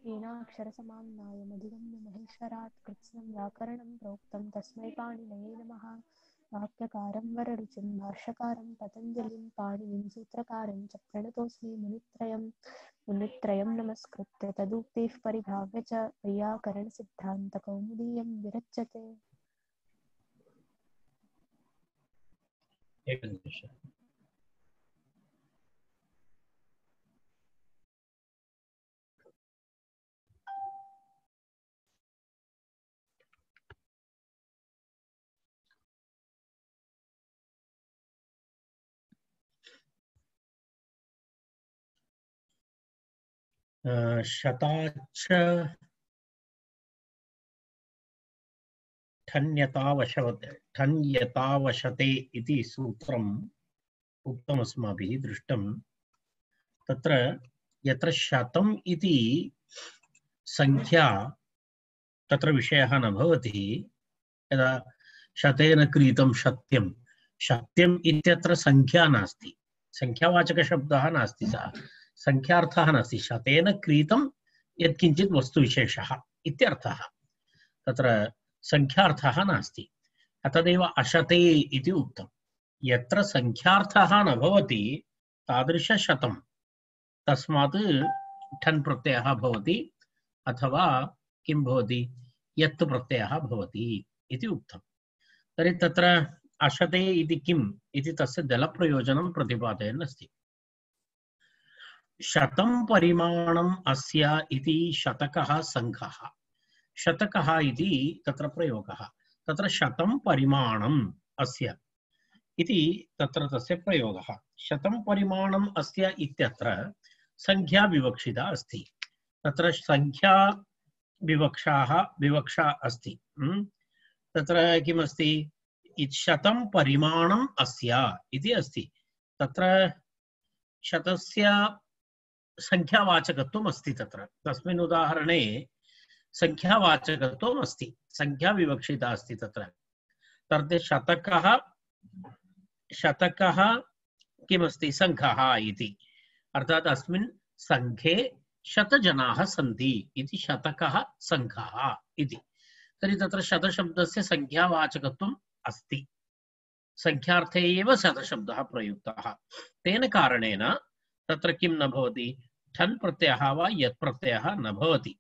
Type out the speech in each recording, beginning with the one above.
येनाक्षरसमाम्नायमधिगम्य महेश्वरात् कृत्स्नं व्याकरणं प्रोक्तं तस्मै पाणिनये नमः। वाक्यकारं वररुचिं भाष्यकारं पतञ्जलिं पाणिनिं सूत्रकारं च प्रणतोऽस्मि मुनित्रयं नमस्कृत्य तदुक्तिः परिभाव्य च वैयाकरणसिद्धान्तकौमुदीयं विरच्यते। शताच्च ठन्यतावशते इति सूत्रम् उक्तमस्माभिः दृष्टं। तत्र यत्र शतम् इति संख्या तत्र विषयः न भवति। यदा शतेन क्रीतं सत्यं, सत्यम् इत्यत्र संख्या नास्ति, संख्यावाचकशब्दः नास्ति, संख्यार्थः नास्ति। शतेन क्रीतं यत्किञ्चित् वस्तुविशेषः इत्यर्थः, तत्र संख्यार्थः नास्ति। तदेव अशते इति उक्तं। यत्र संख्यार्थः न भवति तादृशशतं, तस्मात् ठन् प्रत्ययः भवति अथवा किं भवति, यत् प्रत्ययः भवति इति उक्तं। तर्हि तत्र अशते इति किम् इति तस्य दलप्रयोजनं प्रतिपादयन् अस्ति। शतं परिमाणम् अस्य इति शतकः संख्यः, शतकः इति तत्र प्रयोगः। तत्र शतं परिमाणम् अस्य इति तत्र तस्य प्रयोगः। शतं परिमाणम् अस्य इत्यत्र संख्या विवक्षिता अस्ति। तत्र संख्या विवक्षा अस्ति। तत्र किमस्ति, शतं परिमाणम् अस्य इति अस्ति। तत्र शतस्य संख्यावाचकत्वम् अस्ति। तत्र तस्मिन् उदाहरणे संख्यावाचकत्वम् अस्ति, संख्या विवक्षिता अस्ति। तत्र शतकः किमस्ति, संख्यः इति, अर्थात् अस्मिन् संख्ये शतजनाः सन्ति इति शतकः संख्यः इति। तर्हि तत्र शतशब्दस्य संख्यावाचकत्वम् अस्ति, संख्यार्थे एव शतशब्दः प्रयुक्तः। तेन कारणेन तत्र किं न भवति, ठन् प्रत्ययः वा यत् प्रत्ययः न भवति।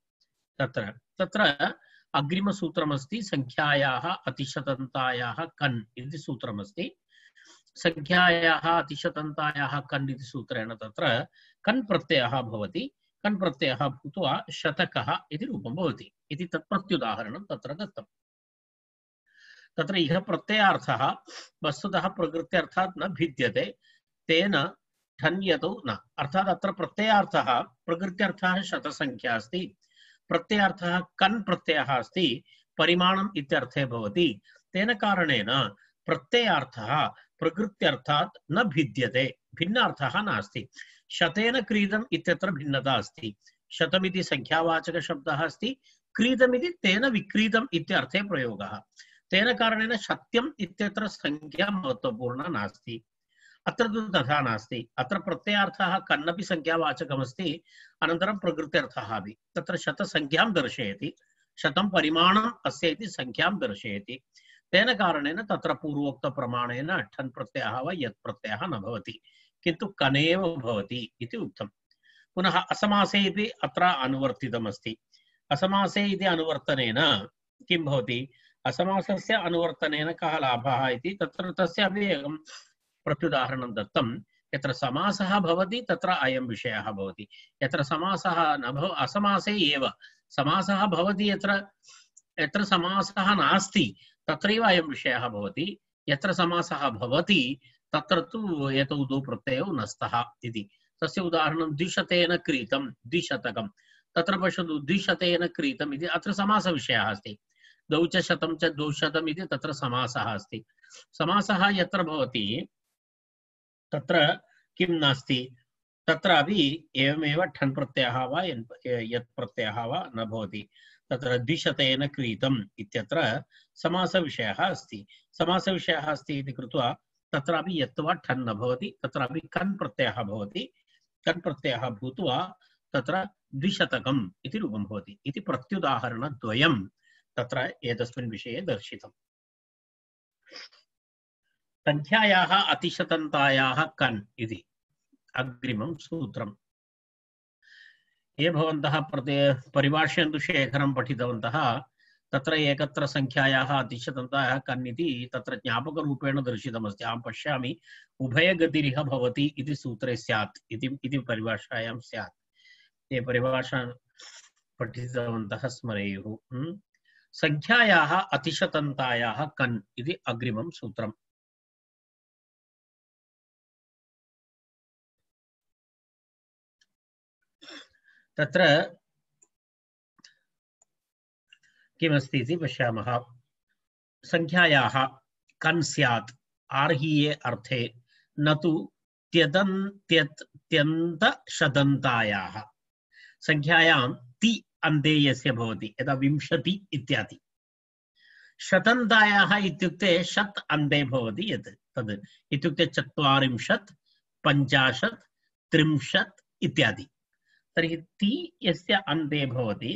तत्र अग्रिमसूत्रमस्ति, संख्यायाः अतिशतन्तायाः कन् इति सूत्रमस्ति। संख्यायाः अतिशतन्तायाः कन् इति सूत्रेण तत्र कन् प्रत्ययः भवति। कन् प्रत्ययः भूत्वा शतकः इति रूपं भवति इति तत् प्रत्युदाहरणं तत्र दत्तम्। तत्र इह प्रत्ययार्थः वस्तुतः प्रकृत्यर्थात् न भिद्यते, तेन ठन्यतौ न, अर्थात् अत्र प्रत्ययार्थः प्रकृत्यर्थः शतसंख्या अस्ति, प्रत्ययार्थः कन् प्रत्ययः अस्ति, परिमाणम् इत्यर्थे भवति। तेन कारणेन प्रत्ययार्थः प्रकृत्यर्थात् न भिद्यते, भिन्नार्थः नास्ति। शतेन क्रीतम् इत्यत्र भिन्नता अस्ति। शतमिति संख्यावाचकशब्दः अस्ति, क्रीतमिति तेन विक्रीतम् इत्यर्थे प्रयोगः। तेन कारणेन सत्यम् इत्यत्र संख्या महत्वपूर्णा नास्ति। अत्र तु तथा नास्ति। अत्र प्रत्ययार्थः कन्नपि संख्यावाचकमस्ति, अनन्तरं प्रकृत्यर्थः अपि। तत्र शतसंख्यां दर्शयति, शतं परिमाणम् अस्य इति संख्यां दर्शयति। तेन कारणेन तत्र पूर्वोक्तप्रमाणेन ठन् प्रत्ययः वा यत् प्रत्ययः न भवति, किन्तु कनेव भवति इति उक्तम्। पुनः असमासे इति अत्र अनुवर्तितमस्ति। असमासे इति अनुवर्तनेन किं भवति, असमासस्य अनुवर्तनेन कः लाभः इति तत्र तस्यापि एकं प्रत्युदाहरणं दत्तं। यत्र समासः भवति तत्र अयं विषयः भवति, यत्र समासः न भव असमासे एव समासः भवति, यत्र समासः नास्ति तत्रैव अयं विषयः भवति। यत्र समासः भवति तत्र तु एतौ द्वौ प्रत्ययौ न स्तः इति। तस्य उदाहरणं द्विशतेन क्रीतं द्विशतकं। तत्र पश्यतु, द्विशतेन क्रीतम् इति अत्र समासविषयः अस्ति। द्वौ च शतं च द्वौ शतम् इति तत्र समासः अस्ति। समासः यत्र भवति तत्र किं नास्ति, तत्रापि एवमेव ठन् प्रत्ययः वा यत् प्रत्ययः वा न भवति। तत्र द्विशतेन क्रीतम् इत्यत्र समासविषयः अस्ति। समासविषयः अस्ति इति कृत्वा तत्रापि यत् वा ठन् न भवति, तत्रापि कन् प्रत्ययः भवति। कन् प्रत्ययः भूत्वा तत्र द्विशतकम् इति रूपं भवति इति प्रत्युदाहरणद्वयं तत्र एतस्मिन् विषये दर्शितम्। संख्यायाः अतिशतन्तायाः कन् इति अग्रिमं सूत्रम्। ये भवन्तः परिभाष्यन्तु शेखरं पठितवन्तः तत्र एकत्र संख्यायाः अतिशतन्तायाः कन् इति तत्र ज्ञापकरूपेण दर्शितमस्ति। अहं पश्यामि उभयगतिरिह भवति इति सूत्रे स्यात् इति परिभाषायां स्यात्। ये परिभाषा पठितवन्तः स्मरेयुः। संख्यायाः अतिशतन्तायाः कन् इति अग्रिमं सूत्रम्। तत्र किमस्ति इति पश्यामः। संख्यायाः कन् स्यात् आर्हीये अर्थे न तु त्यन्तशतन्तायाः। संख्यायां ति अन्ते यस्य भवति यदा 20 इत्यादि। शतन्तायाः इत्युक्ते शत् अन्ते भवति यत् तद् इत्युक्ते 40, 50, 30 इत्यादि। तर्हि ति यस्य अन्ते भवति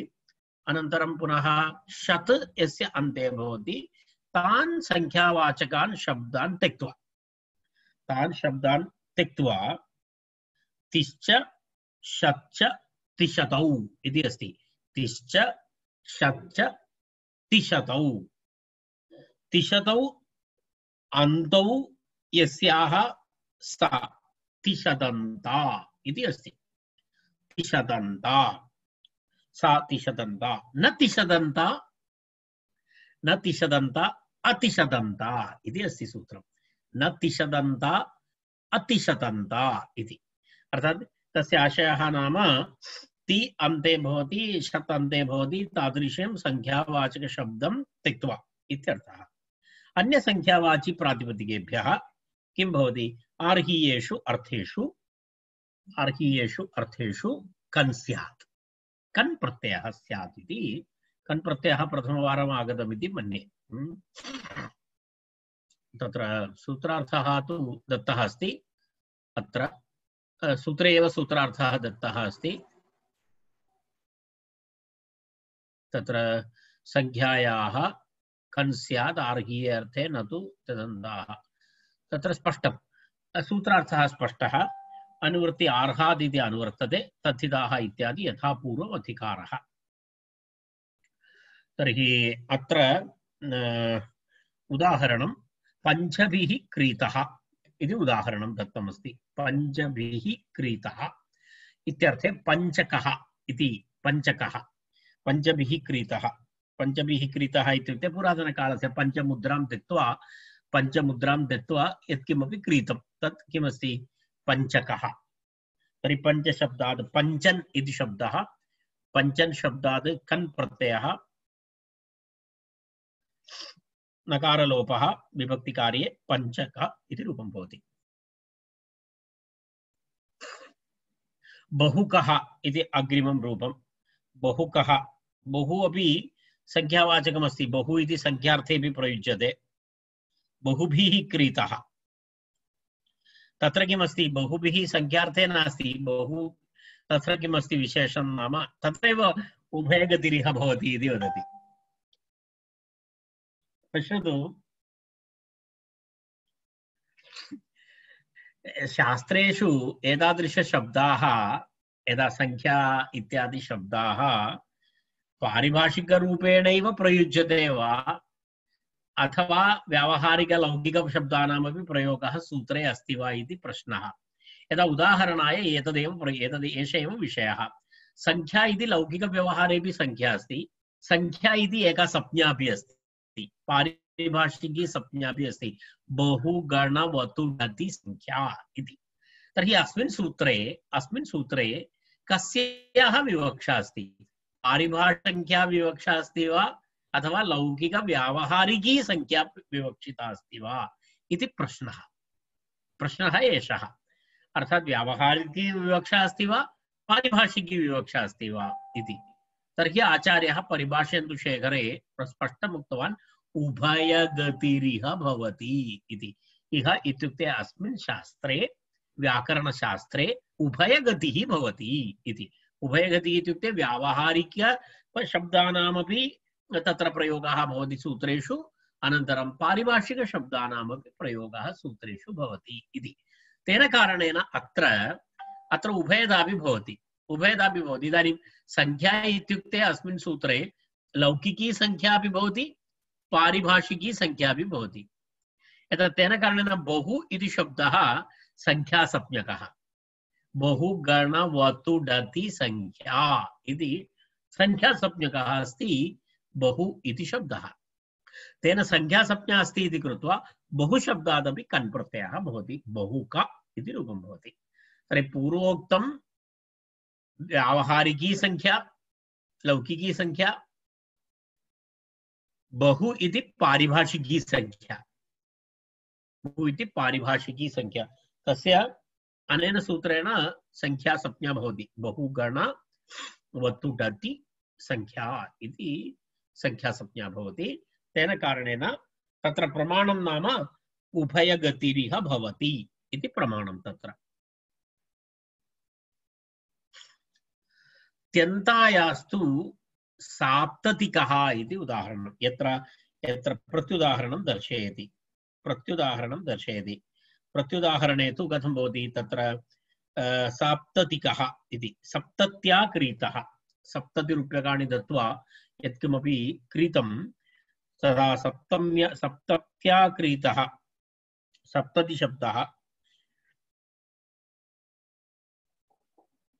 अनन्तरं पुनः शत् यस्य अन्ते भवति तान् संख्यावाचकान् शब्दान् त्यक्त्वा तिश्च शच्च तिशतौ इति अस्ति। तिश्च शच्च तिशतौ तिशतौ अन्तौ यस्याः सा तिशतन्ता इति अस्ति। तिशतन्ता सा तिशतन्ता न तिशतन्ता अतिशतन्ता इति अस्ति सूत्रम्। न तिशतन्ता अतिशतन्ता इति अर्थात् तस्य आशयः नाम ति अन्ते भवति शत् अन्ते भवति तादृशं संख्यावाचकशब्दं त्यक्त्वा इत्यर्थः। अन्यसंख्यावाची प्रातिपदिकेभ्यः किं भवति? आर्हीयेषु अर्थेषु कन् स्यात्, कन् प्रत्ययः स्यात् इति। कन् प्रत्ययः प्रथमवारम् आगतमिति मन्ये। तत्र सूत्रार्थः तु दत्तः अस्ति। अत्र सूत्रे एव सूत्रार्थः दत्तः अस्ति। तत्र संख्यायाः कन् स्यात् आर्हीये अर्थे न तु तदन्ताः। तत्र स्पष्टं सूत्रार्थः स्पष्टः। अनुवृत्ति आर्हाद् इति अनुवर्तते, तद्धिताः इत्यादि यथा पूर्वम् अधिकारः। तर्हि अत्र उदाहरणं पञ्चभिः क्रीतः इति उदाहरणं दत्तमस्ति। पञ्चभिः क्रीतः इत्यर्थे पञ्चकः इति। पञ्चभिः क्रीतः इत्युक्ते पुरातनकालस्य पञ्चमुद्रां दत्त्वा यत्किमपि क्रीतं तत् किमस्ति? पञ्चकः। तर्हि पञ्चशब्दात् पञ्चन् इति शब्दः, पञ्चन् शब्दात् कन् प्रत्ययः, नकारलोपः, विभक्तिकार्ये पञ्चक इति रूपं भवति। बहुकः इति अग्रिमं रूपं। बहुकः, बहु अपि संख्यावाचकमस्ति। बहु इति संख्यार्थेपि प्रयुज्यते। बहुभिः क्रीतः, तत्र किमस्ति? बहुभिः संख्यार्थे नास्ति। बहु तत्र किमस्ति विशेषं नाम तत्रैव उभयगतिरिह भवति इति वदति। पश्यतु, शास्त्रेषु एतादृशशब्दाः यदा संख्या इत्यादि शब्दाः पारिभाषिकरूपेणैव प्रयुज्यते वा अथवा व्यावहारिकलौकिकशब्दानामपि प्रयोगः सूत्रे अस्ति वा इति प्रश्नः। यदा उदाहरणाय एष एव विषयः। संख्या इति लौकिकव्यवहारेपि संख्या अस्ति, संख्या इति एका संज्ञा अपि अस्ति, पारिभाषिकी संज्ञा अपि अस्ति, बहुगणवतुगति संख्या इति। तर्हि अस्मिन् सूत्रे कस्याः विवक्षा अस्ति? पारिभाषिकसंख्या विवक्षा अस्ति वा अथवा लौकिक व्यावहारिकी संख्या विवक्षिता अस्ति वा इति प्रश्नः एषः। अर्थात् व्यावहारिकी विवक्षा अस्ति वा पारिभाषिकी विवक्षा अस्ति वा इति। तर्हि आचार्यः परिभाषयन्तु शेखरे स्पष्टम् उक्तवान् उभयगतिरिह भवति इति। इह इत्युक्ते अस्मिन् शास्त्रे व्याकरणशास्त्रे उभयगतिः भवति इति। उभयगति इत्युक्ते व्यावहारिक शब्दानामपि तत्र प्रयोगः भवति सूत्रेषु, अनन्तरं पारिभाषिक शब्दानामपि प्रयोगः सूत्रेषु भवति इति। तेन कारणेन अत्र उभयदापि भवति, उभयदापि भवति। इदानीं संख्या इत्युक्ते अस्मिन् सूत्रे लौकिकी संख्या अपि भवति, पारिभाषिकी संख्या अपि भवति। एतत् तेन कारणेन बहु इति शब्दः संख्यासंज्ञकः। बहुगणवतुडति संख्या इति संख्यासंज्ञकः अस्ति बहु इति शब्दः। तेन संख्यासंज्ञा अस्ति इति कृत्वा बहुशब्दादपि कन् प्रत्ययः भवति, बहुक इति रूपं भवति। तर्हि पूर्वोक्तं व्यावहारिकी संख्या, लौकिकी संख्या, बहु इति पारिभाषिकी संख्या, बहु इति पारिभाषिकी संख्या। तस्य अनेन सूत्रेण संख्या संज्ञा भवति, बहुगण वतुडति संख्या इति संख्या संज्ञा भवति। तेन कारणेन तत्र प्रमाणं नाम उभयगतिरिह भवति इति प्रमाणं। तत्र त्यन्तायास्तु साप्ततिकः इति उदाहरणं, यत्र प्रत्युदाहरणं दर्शयति, प्रत्युदाहरणे तु कथं भवति, तत्र साप्ततिकः इति सप्तत्या क्रीतः, 70 रूप्यकाणि दत्वा यत्किमपि क्रीतं तदा सप्तत्या क्रीतः 70 शब्दः,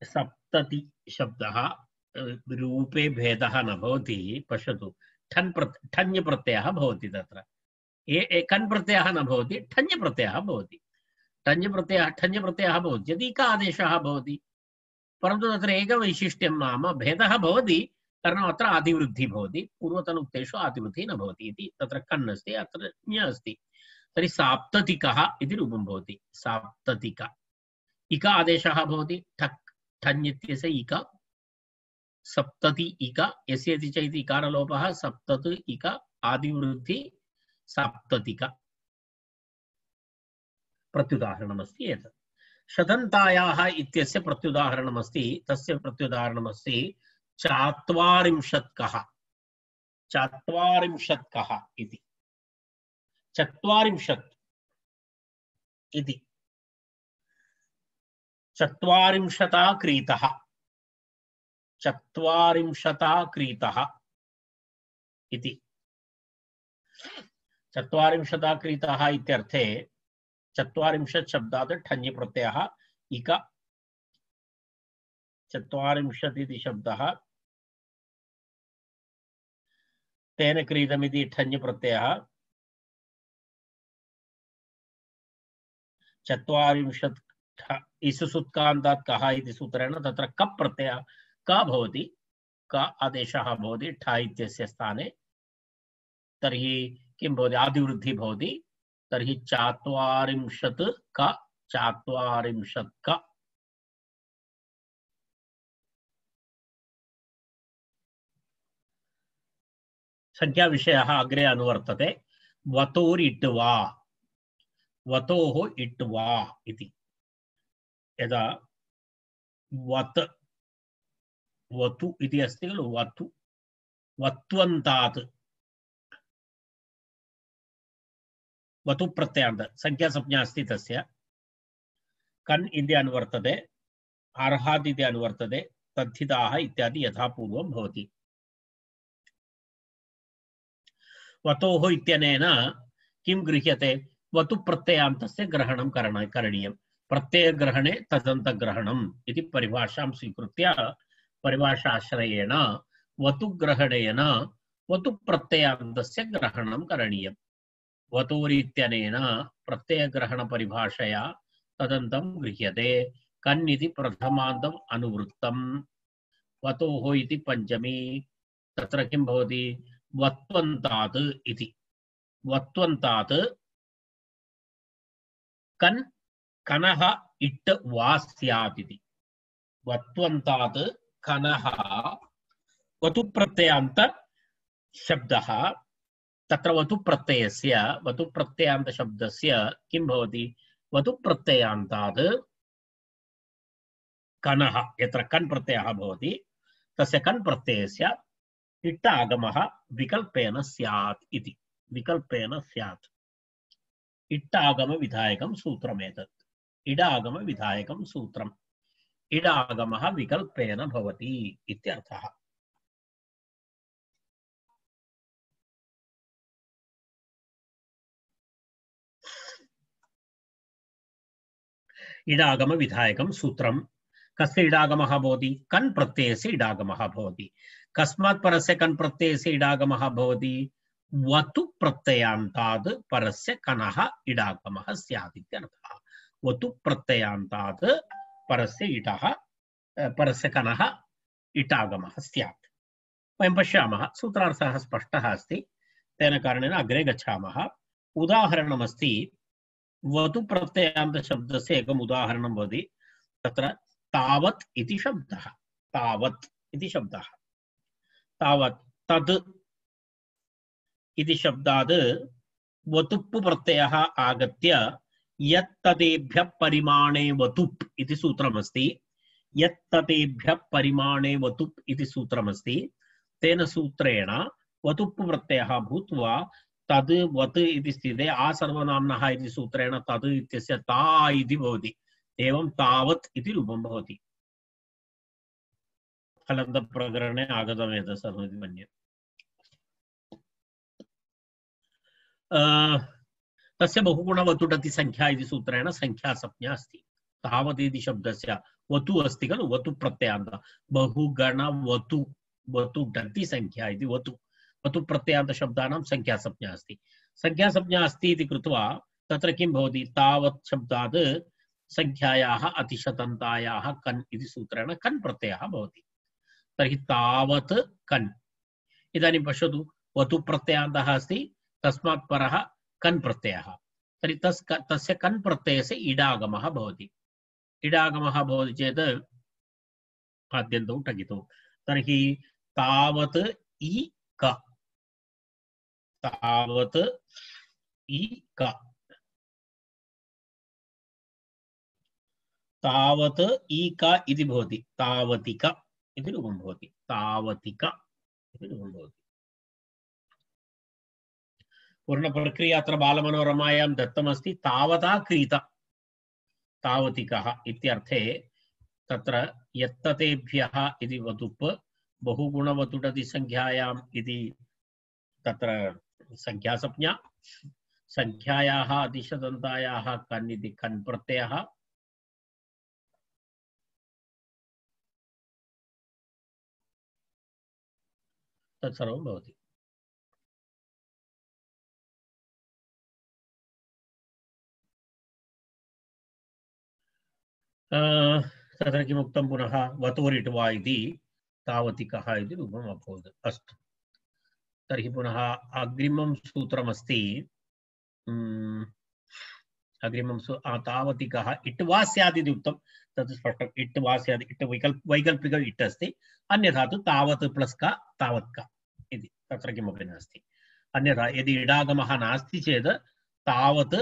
70 शब्दः रूपे भेदः न भवति। पश्यतु, ठञ् प्रत्ययः भवति, तत्र कन् प्रत्ययः न भवति, ठञ् प्रत्ययः भवति। ठञ् प्रत्ययः भवति यदि क आदेशः भवति, परन्तु तत्र एकवैशिष्ट्यं नाम भेदः भवति, कारणम् अत्र आदिवृद्धिः भवति, पूर्वतन उक्तेषु आदिवृद्धिः न भवति इति। तत्र कन् अस्ति, अत्र ञ अस्ति। तर्हि साप्ततिकः इति रूपं भवति। साप्ततिक इक आदेशः भवति, ठञ् इत्यस्य इक, सप्तति इक, यस्य इति चेत् इकारलोपः, सप्तत् इक आदिवृद्धि साप्ततिक प्रत्युदाहरणमस्ति एतत्। शतन्तायाः इत्यस्य प्रत्युदाहरणमस्ति, तस्य प्रत्युदाहरणमस्ति चात्वारिंशत्कः, चात्वारिंशत्कः इति। चत्वारिंशत् इति चत्वारिंशता क्रीतः, चत्वारिंशता क्रीतः इति। चत्वारिंशता क्रीतः इत्यर्थे 40 शब्दात् ठञ् प्रत्ययः इक, 40 इति शब्दः तेन क्रीतमिति ठञ् प्रत्ययः, 40 इसुसुत्कान्तात् कः इति सूत्रेण तत्र कप् प्रत्ययः क भवति, क आदेशः भवति ठ इत्यस्य स्थाने। तर्हि किं भवति, आदिवृद्धिः भवति। तर्हि 40 क, 40 क। संख्या विषयः अग्रे अनुवर्तते। वतोरिट्वा, वतोः इट्वा इति। यदा वत्, वतु इति अस्ति खलु, वतु, वत्वन्तात्, वतु प्रत्ययान्त संख्या संज्ञा अस्ति तस्य। कन् इति अनुवर्तते, अर्हात् इति अनुवर्तते, तद्धिताः इत्यादि यथा पूर्वं भवति। वतोः इत्यनेन किं गृह्यते, वतु प्रत्ययान्तस्य ग्रहणं करणीयं। प्रत्ययग्रहणे तदन्तग्रहणम् इति परिभाषां स्वीकृत्य परिभाषाश्रयेण वतुग्रहणेन वतु प्रत्ययान्तस्य ग्रहणं करणीयम्। वतोरित्यनेन प्रत्ययग्रहण परिभाषया तदन्तं गृह्यते। कन् इति प्रथमान्तम् अनुवृत्तम्, वतोः इति पञ्चमी। तत्र किं भवति, वत्वन्तात् इति। वत्वन्तात् कन् कनः इट् वा स्यात् इति। वत्वन्तात् कनः वतु प्रत्ययान्त शब्दः। तत्र वतु प्रत्ययस्य, वतु प्रत्ययान्त शब्दस्य किं भवति, वतु प्रत्ययान्तात् कनः यत्र कन् प्रत्ययः भवति तस्य कन् प्रत्ययस्य इट् आगमः विकल्पेन स्यात् इति। विकल्पेन स्यात् इट् आगम विधायकं सूत्रमेतत्। इडागम विधायकं सूत्रम्। इडागमः विकल्पेन भवति इत्यर्थः। इडागम विधायकं सूत्रम्। कस्य इडागमः भवति? कन् प्रत्ययस्य इडागमः भवति। कस्मात् परस्य कन् प्रत्ययस्य इडागमः भवति? वतु प्रत्ययान्तात् परस्य कनः इडागमः स्यात् इत्यर्थः। वतु प्रत्ययान्तात् परस्य इटः परस्य कनः इटागमः स्यात्। वयं पश्यामः, सूत्रार्थः स्पष्टः अस्ति, तेन कारणेन अग्रे गच्छामः। उदाहरणमस्ति, वतु प्रत्ययान्त शब्दस्य एकम् उदाहरणं भवति। तत्र तावत् इति शब्दः। तावत् इति शब्दः। तावत् तद् इति शब्दात् वतुप् प्रत्ययः आगत्य यत्तदेभ्यः परिमाणे वतुप् इति सूत्रमस्ति। यत्तदेभ्यः परिमाणे वतुप् इति सूत्रमस्ति। तेन सूत्रेण वतुप् प्रत्ययः भूत्वा तद् वत् इति स्थिते आसर्वनाम्नः इति सूत्रेण तद् इत्यस्य ता इति भवति। एवं तावत् इति रूपं भवति। हलन्तप्रकरणे आगतमेतत् सर्वमिति मन्ये। तस्य बहुगुणवतुडति संख्या इति सूत्रेण संख्या संज्ञा अस्ति। तावत् इति शब्दस्य वतु अस्ति खलु, वतु प्रत्ययान्त बहुगण वतु वतुडति संख्या इति वतु वतु प्रत्ययान्त शब्दानां संख्या संज्ञा अस्ति। संख्या संज्ञा अस्ति इति कृत्वा तत्र किं भवति? तावत् शब्दात् संख्यायाः अतिशतन्तायाः कन् इति सूत्रेण कन् प्रत्ययः भवति। तर्हि तावत् कन्। इदानीं पश्यतु, वतु प्रत्ययान्तः अस्ति, तस्मात् परः कन् प्रत्ययः। तर्हि तस्य कन् प्रत्ययस्य इडागमः भवति। इडागमः भवति चेत् आद्यन्तौ टगितौ। तर्हि तावत् इ क। तावत् इ क। तावत् ईक इति भवति। तावतिक इति रूपं भवति। तावतिक इति रूपं भवति। पूर्णप्रक्रिया अत्र बालमनोरमायां दत्तमस्ति। तावता क्रीत तावतिकः इत्यर्थे तत्र यत्ततेभ्यः इति वतुप् बहुगुणवतुडति संख्यायाम् इति तत्र संख्यासंज्ञा। संख्यायाः अतिशतन्तायाः कन् इति कन् प्रत्ययः। तत्सर्वं भवति। तत्र किमुक्तं पुनः? वतोरिट्वा इति तावतिकः इति रूपम् अभवत्। अस्तु, तर्हि पुनः अग्रिमं सूत्रमस्ति। अग्रिमं तावतिकः इट् वा स्यात् इति उक्तं। तत् स्पष्टम्। इट् वा स्यात्, इट् वैकल्पिक इट् अस्ति। अन्यथा तु तावत् प्लस् का तावत् का इति, तत्र किमपि नास्ति। अन्यथा यदि इडागमः नास्ति चेत् तावत्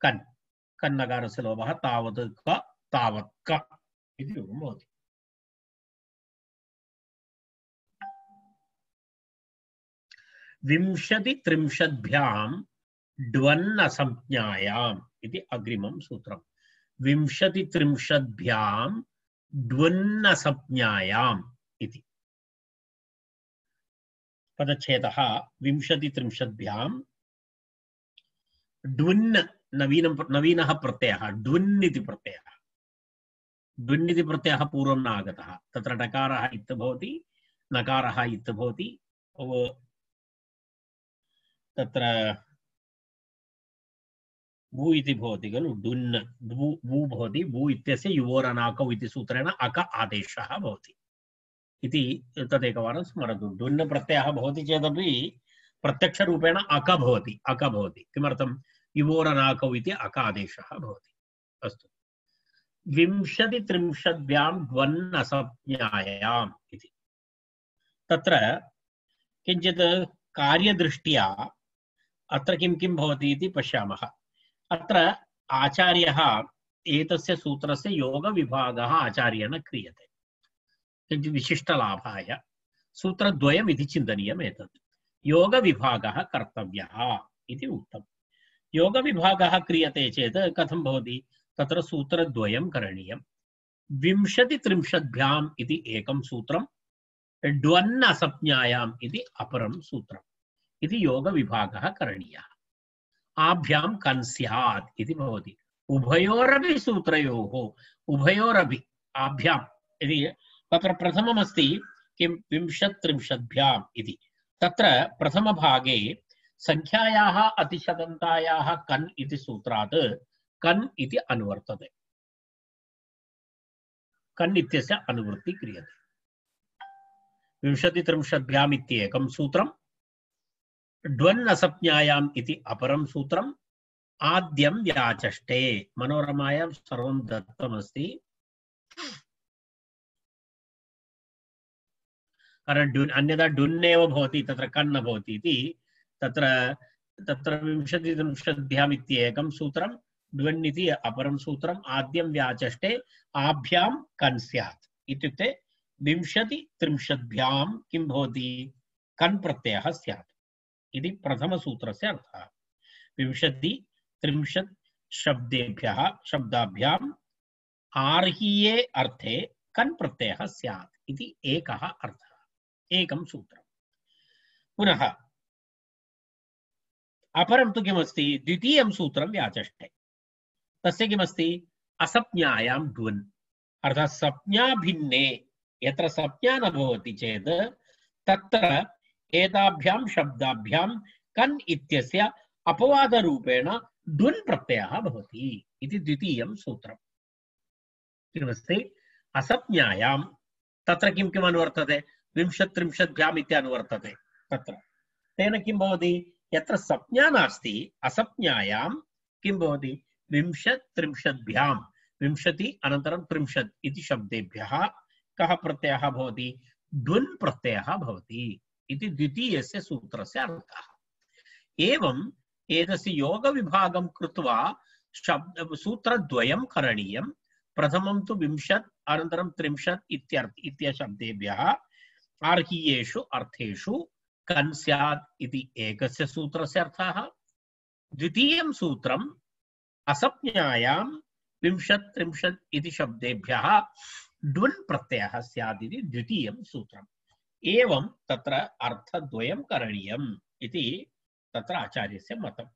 कन्, कन्नकारस्य लोपः, तावत् क तावत् क इति रूपं भवति। विंशति त्रिंशद्भ्यां ड्वन्न संज्ञायाम् इति अग्रिमं सूत्रम्। विंशति त्रिंशद्भ्यां ड्वन्न संज्ञायाम् इति पदच्छेदः। विंशति त्रिंशद्भ्यां ड्वन् नवीनः प्रत्ययः। ड्वन् इति प्रत्ययः। ड्वन् इति प्रत्ययः पूर्वं न आगतः। तत्र डकारः इत् भवति, नकारः इत् भवति। तत्र वु इति भवति खलु। डुन् वु भवति। वु इत्यस्य युवोरनाकौ इति सूत्रेण अक आदेशः भवति इति तदेकवारं स्मरतु। डुन् प्रत्ययः भवति चेदपि प्रत्यक्षरूपेण अक भवति। अक भवति। किमर्थं? युवोरनाकौ इति अक आदेशः भवति। अस्तु, विंशति त्रिंशद्भ्यां ड्वन्न संज्ञायाम् इति। तत्र किञ्चित् कार्यदृष्ट्या अत्र किं किं भवति इति पश्यामः। अत्र आचार्यः एतस्य सूत्रस्य योगविभागः आचार्येण क्रियते किञ्चित् विशिष्टलाभाय सूत्रद्वयम् इति चिन्तनीयम् एतत् योगविभागः कर्तव्यः इति उक्तम् योगविभागः क्रियते चेत् कथं भवति तत्र सूत्रद्वयं करणीयं 20-30भ्याम् इति एकं सूत्रं ड्वन् असंज्ञायाम् इति अपरं सूत्रम् इति योगविभागः करणीयः आभ्यां कन् स्यात् इति भवति उभयोरपि सूत्रयोः उभयोरपि आभ्याम् इति तत्र प्रथममस्ति किं 20-30भ्याम् इति तत्र प्रथमभागे संख्यायाः अतिशतन्तायाः कन् इति सूत्रात् कन् इति अनुवर्तते कन् इत्यस्य अनुवृत्ति क्रियते 20-30भ्याम् इत्येकं सूत्रं ड्वन् असंज्ञायाम् इति अपरं सूत्रम् आद्यं व्याचष्टे मनोरमायां सर्वं दत्तमस्ति कारण अन्यथा डुन् एव भवति तत्र कन् न भवति इति तत्र 20-30भ्याम् इत्येकं सूत्रं ड्वन् इति अपरं सूत्रम् आद्यं व्याचष्टे आभ्यां कन् स्यात् इत्युक्ते 20-30भ्यां किं भवति कन् प्रत्ययः स्यात् इति प्रथमसूत्रस्य अर्थः 20-30 शब्दाभ्याम् आर्हीये अर्थे कन् प्रत्ययः स्यात् इति एकः अर्थः एकं सूत्रम् पुनः अपरं तु किमस्ति द्वितीयं सूत्रं व्याचष्टे तस्य किमस्ति असंज्ञायां ड्वन् अर्थात् संज्ञा भिन्ने यत्र संज्ञा न भवति चेत् तत्र एताभ्यां शब्दाभ्यां कन् इत्यस्य अपवादरूपेण ड्वन् प्रत्ययः भवति इति द्वितीयं सूत्रम् किमस्ति असंज्ञायां तत्र किं किम् अनुवर्तते 20-30भ्याम् इति अनुवर्तते तत्र तेन किं भवति यत्र संज्ञा नास्ति असंज्ञायां किं भवति 20-30भ्याम् 20 अनन्तरं 30 इति शब्देभ्यः कः प्रत्ययः भवति ड्वन् प्रत्ययः भवति इति द्वितीयस्य सूत्रस्य अर्थः एवम् एतस्य योगविभागं कृत्वा सूत्रद्वयं करणीयं प्रथमं तु 20 अनन्तरं 30 इत्यशब्देभ्यः आर्हीयेषु अर्थेषु कन् स्यात् इति एकस्य सूत्रस्य अर्थः द्वितीयं सूत्रम् असंज्ञायां 20-30 इति शब्देभ्यः ड्वन् प्रत्ययः स्यात् इति द्वितीयं सूत्रम् एवं तत्र अर्थद्वयं करणीयम् इति तत्र आचार्यस्य मतं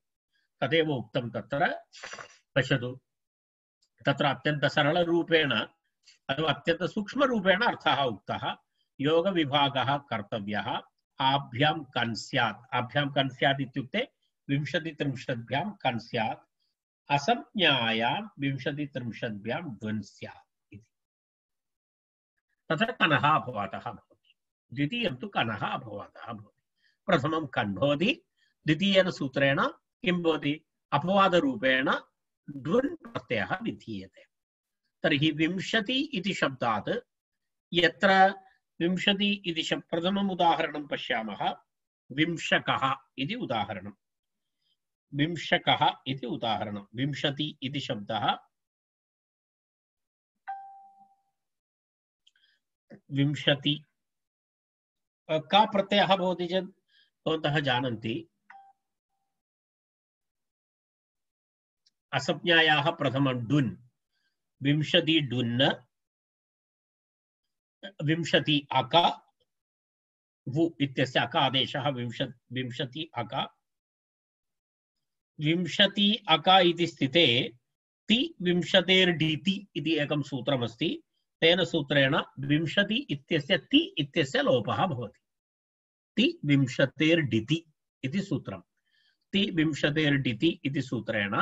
तदेव उक्तं तत्र पश्यतु तत्र अत्यन्त सरलरूपेण अथवा अत्यन्त सूक्ष्मरूपेण अर्थः उक्तः योगविभागः कर्तव्यः आभ्यां कन् स्यात् इत्युक्ते 20-30भ्यां कन् स्यात् असंज्ञायां 20-30भ्यां ड्वन् स्यात् इति तत्र कनः अपवादः भवति द्वितीयं तु कनः अपवादः भवति प्रथमं कन् भवति द्वितीयेन सूत्रेण किं भवति अपवादरूपेण ड्वन् प्रत्ययः विधीयते तर्हि 20 इति शब्दात् यत्र 20 इति प्रथमम् उदाहरणं पश्यामः विंशकः इति उदाहरणं 20 इति शब्दः 20 का प्रत्ययः भवति चेत् भवन्तः जानन्ति असंज्ञायाः प्रथमं डुन् 20 डुन् 20 अक वु इत्यस्य अक आदेशः 20 अक 20 अक इति स्थिते ति 20 इति एकं सूत्रमस्ति तेन सूत्रेण 20 इत्यस्य ति इत्यस्य लोपः भवति ति 20 इति सूत्रं ति 20 इति सूत्रेण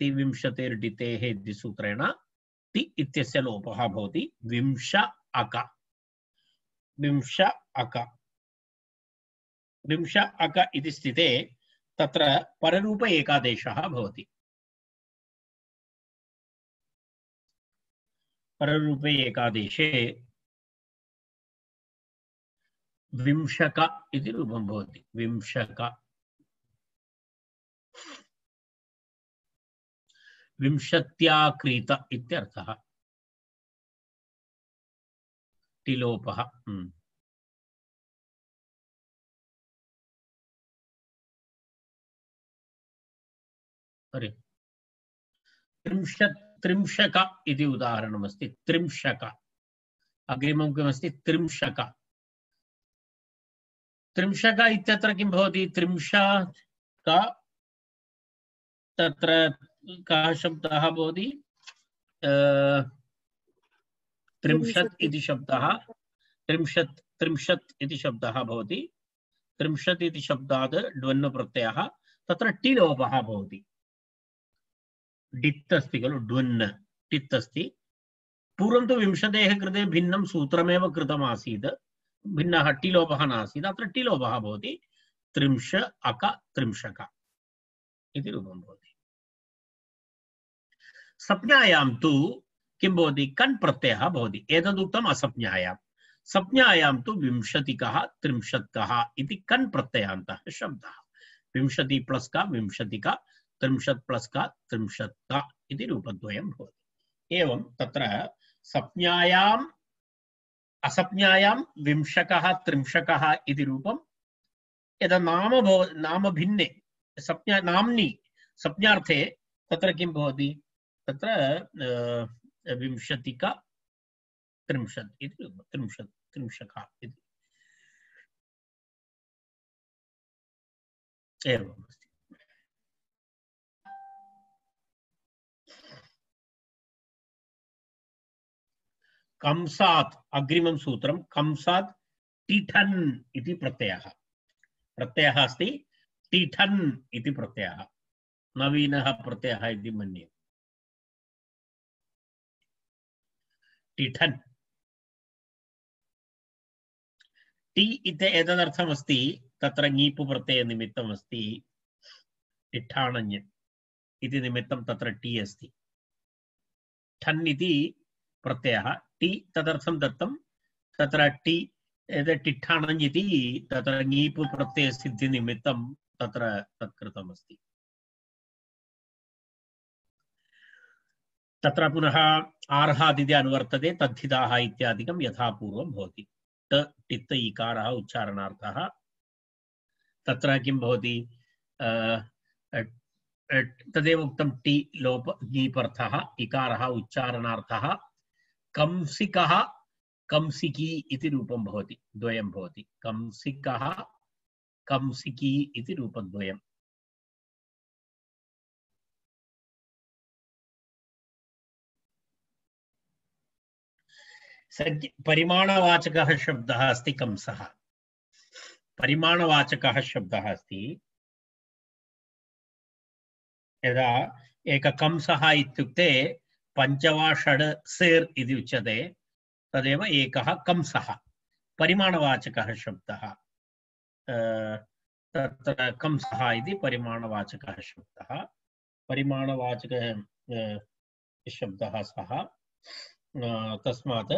ति 20 इति सूत्रेण ति इत्यस्य लोपः भवति 20 अक 20 अक इति स्थिते तत्र पररूप एकादेशः भवति पररूपे एकादेशे विंशक इति रूपं भवति विंशत्या क्रीत इत्यर्थः टिलोपः अरे त्रिंशक इति उदाहरणमस्ति त्रिंशक अग्रिमं किमस्ति त्रिंशक त्रिंशक इत्यत्र किं भवति त्रिंशक तत्र कः शब्दः भवति त्रिंशत् इति शब्दः त्रिंशत् इति शब्दः भवति त्रिंशत् इति शब्दात् ड्वन् प्रत्ययः तत्र टिलोपः भवति डित् अस्ति खलु ड्वन् टित् अस्ति पूर्वं तु विंशतेः कृते भिन्नं सूत्रमेव कृतमासीत् भिन्नः टिलोपः नासीत् अत्र टिलोपः भवति त्रिंश अक त्रिंशक इति रूपं भवति संज्ञायां तु किं भवति कन् प्रत्ययः भवति एतदुक्तम् असंज्ञायां संज्ञायां तु विंशतिकः त्रिंशत्कः इति कन् प्रत्ययान्तः शब्दः विंशति प्लस् का विंशतिका त्रिंशत् प्लस् का त्रिंशत्का इति रूपद्वयं भवति एवं तत्र संज्ञायाम् असंज्ञायां विंशकः त्रिंशकः इति रूपं यदा नाम भिन्ने संज्ञा नाम्नि संज्ञार्थे तत्र किं भवति तत्र विंशतिका त्रिंशत् इति त्रिंशत् त्रिंशकः इति एवम् अस्ति कंसात् अग्रिमं सूत्रं कंसात् टिठन् इति प्रत्ययः अस्ति टिठन् इति प्रत्ययः नवीनः प्रत्ययः इति मन्ये टिठन् टि इति एतदर्थमस्ति तत्र ङीपु प्रत्ययनिमित्तमस्ति टिट्ठाणञ् इति निमित्तं तत्र टि अस्ति ठन् इति प्रत्ययः टि तदर्थं दत्तं तत्र टि टिट्ठाणञ् इति तत्र ङीपु प्रत्ययसिद्धिनिमित्तं तत्र तत्कृतमस्ति तत्र पुनः आर्हादिति अनुवर्तते तद्धिताः इत्यादिकं यथा पूर्वं भवति ट टित् इकारः उच्चारणार्थः तत्र किं भवति तदेव उक्तं टि लोप ङीपर्थः इकारः उच्चारणार्थः कंसिकः कंसिकी इति रूपं भवति द्वयं भवति कंसिकः कंसिकी इति रूपद्वयम् परिमाणवाचकः शब्दः अस्ति कंसः परिमाणवाचकः शब्दः अस्ति यदा एक कंसः इत्युक्ते पञ्च वा षड् सेर् इति उच्यते तदेव एकः कंसः परिमाणवाचकः शब्दः तत्र कंसः इति परिमाणवाचकः शब्दः परिमाणवाचकः शब्दः सः तस्मात्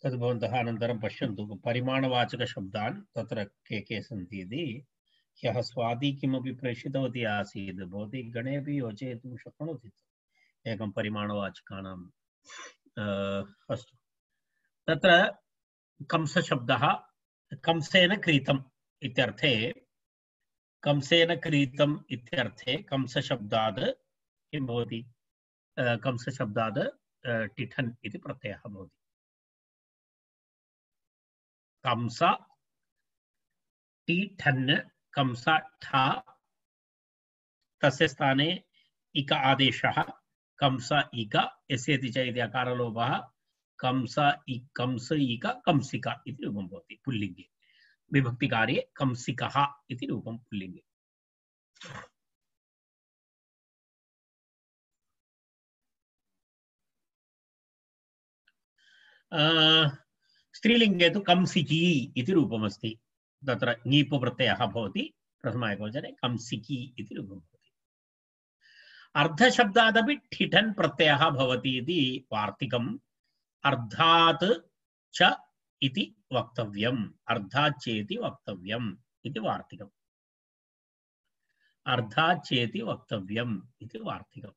तद् भवन्तः अनन्तरं पश्यन्तु परिमाणवाचकशब्दान् तत्र के सन्ति इति ह्यः स्वादी किमपि प्रेषितवती आसीत् भवती गणे अपि योजयितुं शक्नोति एकं परिमाणवाचकानाम् अस्तु तत्र कंसशब्दः कंसेन क्रीतम् इत्यर्थे कंसशब्दात् किं भवति कंसशब्दात् टिठन् इति प्रत्ययः भवति कंस टिठन् कंस ठ तस्य स्थाने इक आदेशः कंस इक यस्यति च इति अकारलोपः कंस इक कंसिका इति रूपं भवति पुल्लिङ्गे विभक्तिकार्ये कंसिकः इति रूपं पुल्लिङ्गे स्त्रीलिङ्गे तु कंसिकी इति रूपमस्ति तत्र ङीपु प्रत्ययः भवति प्रथम एकवचने कंसिकी इति रूपं भवति अर्धशब्दादपि ठिठन् प्रत्ययः भवति इति वार्तिकं अर्धात् च इति वक्तव्यम्, अर्धात् चेति वक्तव्यम् इति वार्तिकम्, अर्धात् चेति वक्तव्यम् इति वार्तिकम्।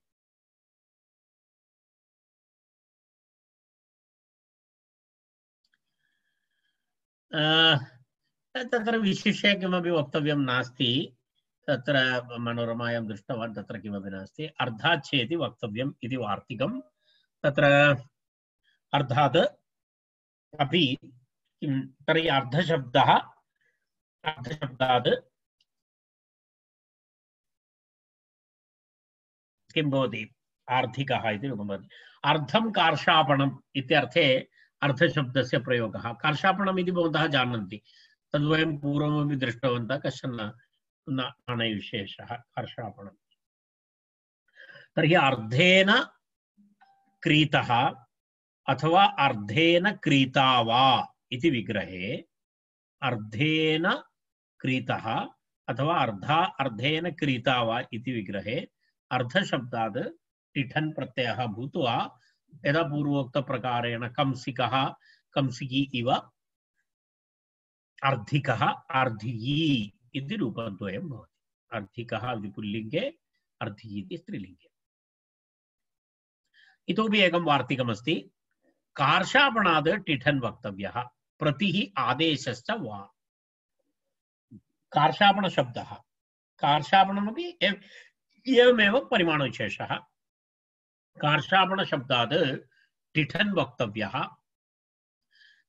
तत्र विशिष्य किमपि वक्तव्यं नास्ति, तत्र मनोरमायां दृष्टवान्, तत्र किमपि नास्ति। अर्धात् चेति वक्तव्यम् इति वार्तिकम्। तत्र अर्धात् अपि किं तर्हि अर्धशब्दः, अर्धशब्दात् किं भवति, आर्थिकः इति रूपं भवति। अर्धं कार्षापणम् इत्यर्थे अर्धशब्दस्य प्रयोगः। कार्षापणम् इति भवन्तः जानन्ति, तद्वयं पूर्वमपि दृष्टवन्तः, कश्चन नाणयविशेषः कार्षापणम्। तर्हि अर्धेन क्रीतः अथवा अर्धेन क्रीता वा इति विग्रहे अर्धेन क्रीतः अथवा अर्धेन क्रीता वा इति विग्रहे अर्धशब्दात् टिठन् प्रत्ययः भूत्वा यदा पूर्वोक्त प्रकारेण कंसिकः कंसिकी इव, अर्धिकः अर्धियी इति रूपद्वयं भवति। अर्धिकः इति पुल्लिङ्गे, अर्धियी इति स्त्रीलिङ्गे। इतोपि एकं वार्तिकमस्ति। कार्षापणात् टिठन् वक्तव्यः, प्रतिः आदेशश्च वा। कार्षापणशब्दः, कार्षापणमपि एवमेव परिमाणविशेषः। कार्षापणशब्दात् टिठन् वक्तव्यः।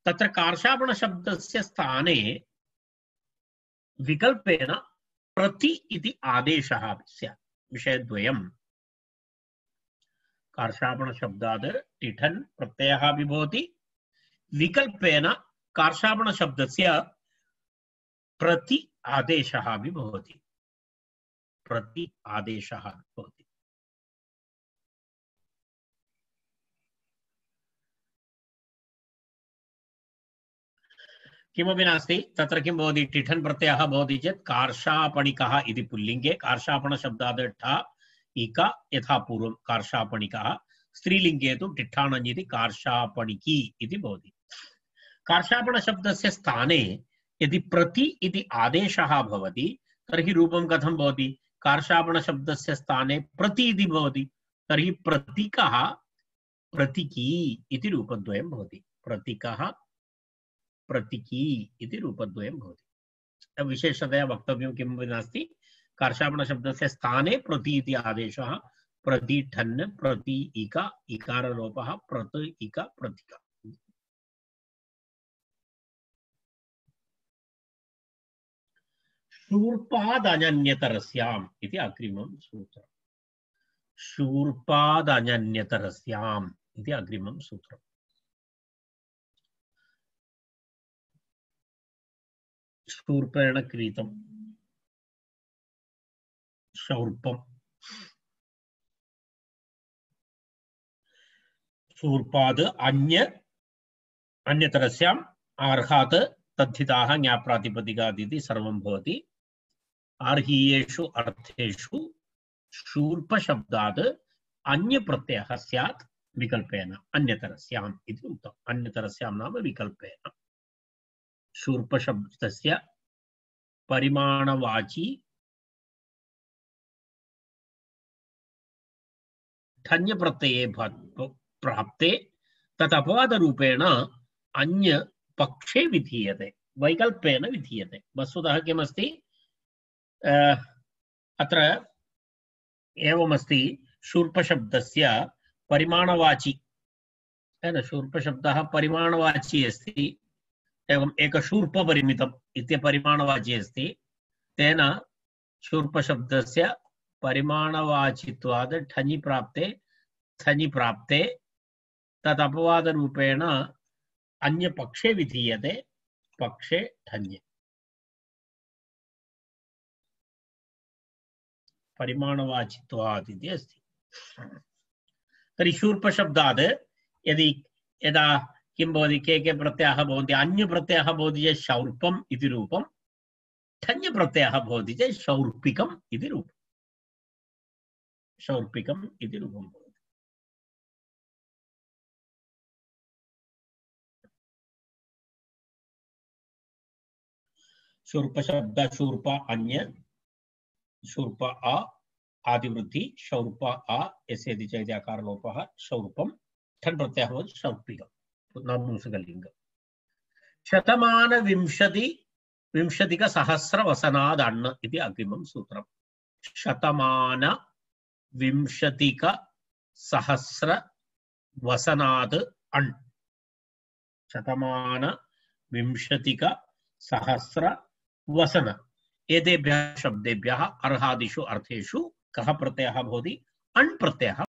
तत्र कार्षापणशब्दस्य स्थाने विकल्पेन प्रति इति आदेशः अपि स्यात्। विषयद्वयम्। कार्षापणशब्दात् टिठन् प्रत्ययः अपि भवति, विकल्पेन कार्षापणशब्दस्य प्रति आदेशः अपि भवति, प्रति आदेशः भवति। किमपि नास्ति, तत्र किं भवति, टिठन् प्रत्ययः भवति चेत् कार्षापणिकः इति पुल्लिङ्गे, कार्षापणशब्दात् ठ इक यथा पूर्वं कार्षापणिकः, स्त्रीलिङ्गे तु टिट्ठाणञ् कार्षापणिकी इति भवति। कार्षापणशब्दस्य स्थाने यदि प्रति इति आदेशः भवति तर्हि रूपं कथं भवति, कार्षापणशब्दस्य स्थाने प्रति इति भवति, तर्हि प्रतीकः प्रतीकी इति रूपद्वयं भवति। प्रतीकः प्रतीकी इति रूपद्वयं भवति। विशेषतया वक्तव्यं किमपि नास्ति, कार्षापणशब्दस्य स्थाने प्रति इति आदेशः, प्रतिठन् प्रति इक इकारलोपः प्रत इक प्रतीक। शूर्पादन्यतरस्याम् इति अग्रिमं सूत्रम्। शूर्पादन्यतरस्याम् इति अग्रिमं सूत्रम्। शूर्पेण क्रीतं शौर्पम्। शूर्पाद् अन्यतरस्याम् अर्हात् तद्धिताः ज्ञाप्रातिपदिकात् इति सर्वं भवति। अर्हीयेषु अर्थेषु शूर्पशब्दात् अन्यप्रत्ययः स्यात् विकल्पेन, अन्यतरस्याम् इति उक्तम्। अन्यतरस्यां नाम विकल्पेन। शूर्पशब्दस्य परिमाणवाची ठञ्प्रत्यये प्राप्ते तत् अपवादरूपेण अन्य पक्षे विधीयते, वैकल्पेन विधीयते। वस्तुतः किमस्ति, अत्र एवमस्ति, शूर्पशब्दस्य परिमाणवाची, शूर्पशब्दः परिमाणवाची अस्ति, एवम् एकशूर्पपरिमितम् इति परिमाणवाची अस्ति। तेन शूर्पशब्दस्य परिमाणवाचित्वात् ठञि प्राप्ते तत् अपवादरूपेण अन्य पक्षे विधीयते, पक्षे ठञ्। परिमाणवाचित्वात् इति अस्ति। तर्हि शूर्पशब्दात् यदा किं भवति, के प्रत्ययः भवन्ति, अन्य प्रत्ययः भवति चेत् शौर्पम् इति रूपं, ठञ् प्रत्ययः भवति चेत् शौर्पिकम् इति रूपम्। शौर्पिकम् इति रूपं भवति। शूर्प शब्द शूर्प अन्य शूर्प आ आदिवृद्धि शौर्प आ यस्येति चेति आकार लोपः शौर्पम ठन् प्रत्ययः भवति शौर्पिकम् नपुंसकलिङ्गम् शतमान विंशतिक सहस्र वसनाद् अण् इति अग्रिमं सूत्रम् शतमान विंशतिक सहस्र वसनाद् अण् शतमान विंशतिक सहस्र वसन एतेभ्यः शब्देभ्यः अर्हादिषु अर्थेषु कः प्रत्ययः भवति अण् प्रत्ययः